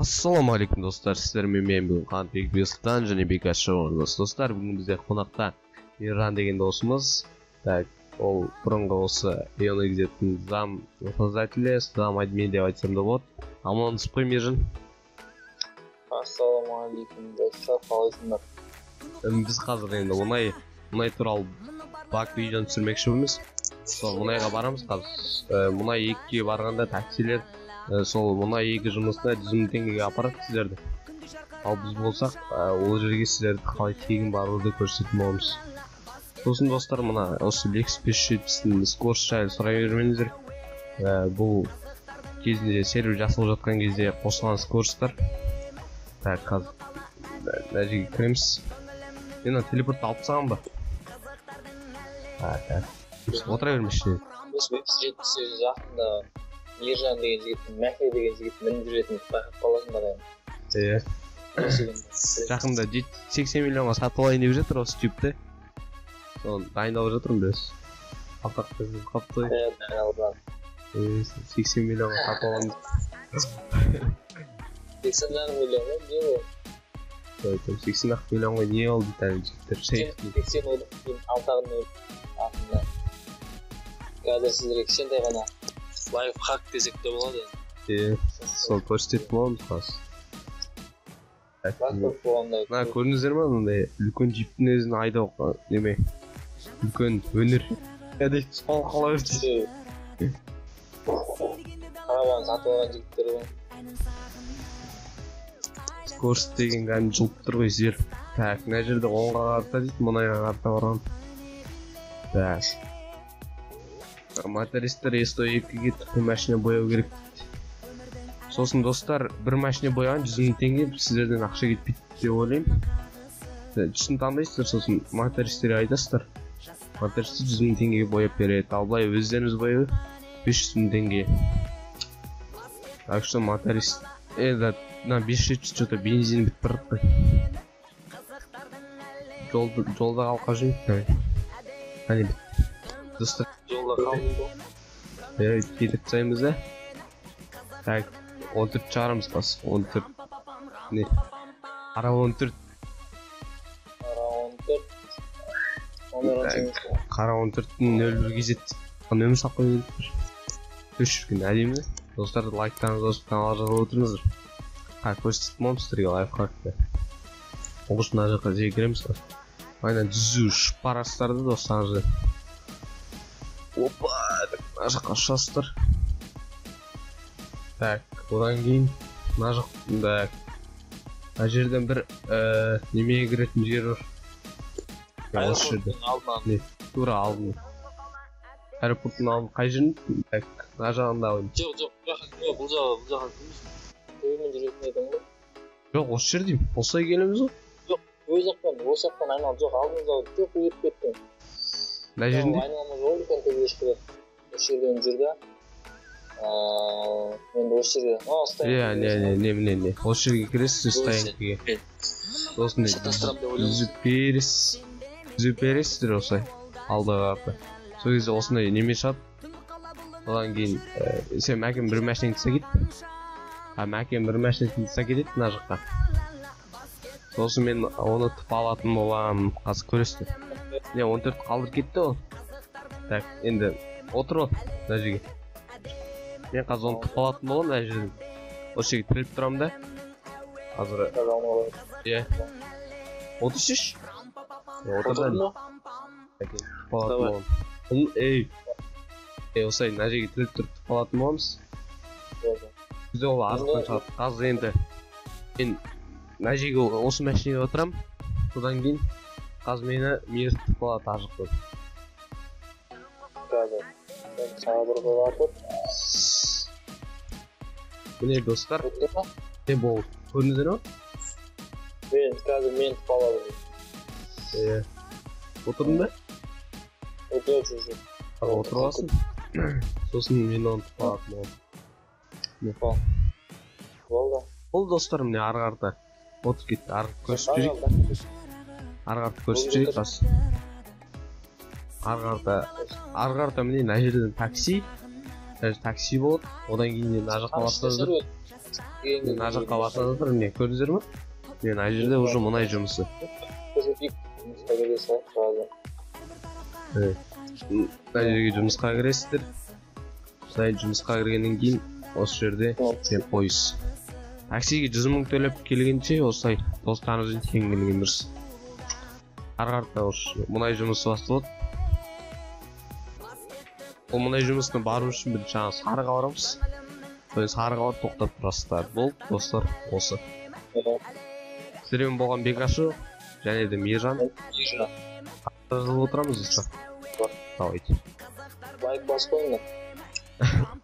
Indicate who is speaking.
Speaker 1: Ассаламу алейкум достар, сіздермен мен бүгін Қанатбек Бесұлтан және Бекаш шоуымыз. Достар, бүгін бізде қонақта Мейіржан деген досымыз. Так, ол бұрынғы осы EON-ның зам создателі, зам админ деп айтсам да болады. Амандасып қой Мейіржан.
Speaker 2: Ассаламу алейкум достар, қалайсыңдар?
Speaker 1: Біз қазір енді мұнай туралы баг видеоны түсірмекшіміз. Сол мұнайға барамыз қазір. Мұнай 2-ге барғанда таксилер сол мұнай 2 жұмысына 100 000 теңгеге апарады сіздерді. Ал біз болсақ, ол жерге сіздерді қалай тегін баруды көрсететін боламыз. Сосын достар, мына осы Lexus 570-дің скорс жайлы сұрай бермеңіздер. Бұл кезінде сервер жасалып жатқан кезде қосылған скорстар. Так, қазір мына жерге кіреміз. Мен телепортты алып тастағам ба? Так. Отыра бермеші.
Speaker 2: Сіз жақында Мейіржан деген жігіттің, Мәке деген жігіттің мініп жүретінін байқап қаласың ба деген?
Speaker 1: Жақында 80 миллионға сатып алайын деп жатыр осы тюбті. Соны дайындалып жатырмын біз. Алқақты қапты.
Speaker 2: Дайындалып.
Speaker 1: 80 миллионға сатып аламыз.
Speaker 2: 80 миллион ба? Не ол?
Speaker 1: 80 миллионға не олды тәні жігіттер?
Speaker 2: 80 олды, кейін алтағын артында. Қазір сіздерге кішкентай ғана лайфхак десек те болады енді.
Speaker 1: Сол көрсететін боламыз қазір.
Speaker 2: Мына
Speaker 1: көрдіңіздер ма, мындай үлкен джиптің өзін айдау неме? Үлкен өнер. Әдет тұспал қала өрті.
Speaker 2: Қарабаны сатып алған жігіттер ғой.
Speaker 1: Скорс деген ғаны жылып тұр ғой зер. Так, мына жерде 10-ға қарта дейді, мұнайға қарта барған. Так. Мотористер E102-ге тіпті машина бояу керек дейді. Сосын достар, бір машина бояған 100 000 теңге сіздерден ақша кетпейді деп ойлаймын. Түсін таңдайсыздар, сосын мотористер айтасыздар. Мотористер 100 000 теңгеге бояп береді. Ал былай өздеріңіз бояу 500 000 теңге. Так что моторист... на 500 что-то бензин бітіп бардық қой. Жолда қалқа жүрмейді. Қане бітті. Достар,
Speaker 2: жолда қалдым ғой.
Speaker 1: Кетіп тастаймыз да. Так, 14 шығарамыз қас. 14. Не? Қара 14. Қара 14-ін 01 кезет. Нөмір саққа өтіп тұр. Көш жүрген әдемі. Достар, лайктарыңыз осып каналға жазып отырыңыздар. Көрсетіп мұным сіздерге лайфхакты. Оғыш мына жаққа жеге кіреміз қас. Айна жүзу ұшып барасыздар достарыңызды. Опа, мына жаққа ұшасыздар. Так, одан кейін мына жақта мына жерден бір немеге кіретін жер бар. Осы жерде. Тура алдын. Аэропорттың алдын қай жерін? Так, мына жағында ойын.
Speaker 2: Жоқ, бұл жаққа көймен жүретін едің ғой.
Speaker 1: Жоқ, осы жер деймін. Осылай келеміз ғой?
Speaker 2: Жоқ, осы жақтан айналып жоқ, алдыңызда жоқ өтіп кеттің.
Speaker 1: Мына жерінде?
Speaker 2: Айналма жол екен төбешкіде. Осы жерден жүрді. Енді осы жерге.
Speaker 1: Не. Осы жерге кіресіз, стоянкеге. Сосын жүзіп бересіздер осылай. Алдағы арты. Сол кезде осындай неме шығады. Одан кейін сен Мәкем бір машинаны тіса кетті. Мәкем бір машинаны тіса кетеді мына жаққа. Сосын мен оны тұп алатын болам. Қазір көресіздер. 14 қалдыр кетті ол. Так, енді отыр ол мына жерге. Мен қазір оны тұп алатын болам мына жерден. Осы жерге тіріліп тұрам да. Қазір. Отырсыш? Отырдың ба? Тұп алатын болам. Осылай мына жерге тіріліп тұрып тұп алатын боламыз. Бізде ол азықтан шығады. Қазір енді мен мына жерге осы машинеге отырам. Содан кейін қазір мені мейір тұп алады ажық көп.
Speaker 2: Қазір саға бір қылатып.
Speaker 1: Міне достар. Не бол? Көрдіңіздер ма?
Speaker 2: Қазір мен тұп алады.
Speaker 1: Отырдың ба?
Speaker 2: Отырып.
Speaker 1: Отырып аласың. Сосын мен оны тұп алатын болам.
Speaker 2: Болды.
Speaker 1: Бұл достар міне ары қарта. Отыр кетті. Ары көрсіп жүрейік. Ары қарта көрсіп жүрейік қас. Ары қарта міне мына жерден такси. Такси болады. Одан кейін мына жаққа бастадыр. Мен ана жаққа барсам жатыр, міне көрдіңіздер ме? Мен ана жерде уже мұнай жұмысы.
Speaker 2: жұмысқа келе салып қазір.
Speaker 1: Мына жерге жұмысқа кіресіздер. Осылай жұмысқа кіргеннен кейін осы жерде сен пойыз. Таксиге 100 мың төлеп келгенше осылай достарыңызбен тең келген дұрыс. Ары қарата мұнай жұмысы басталады. Ол мұнай жұмысына бару үшін біз жаңа Сарыға барамыз. Соны Сарыға барып тоқтап тұрасыздар. Болды достар, осы. Сіздермен болған Бекашу және де Мейіржан. Отырамыз достар. Давайте.
Speaker 2: Лайк басып қойыңдар.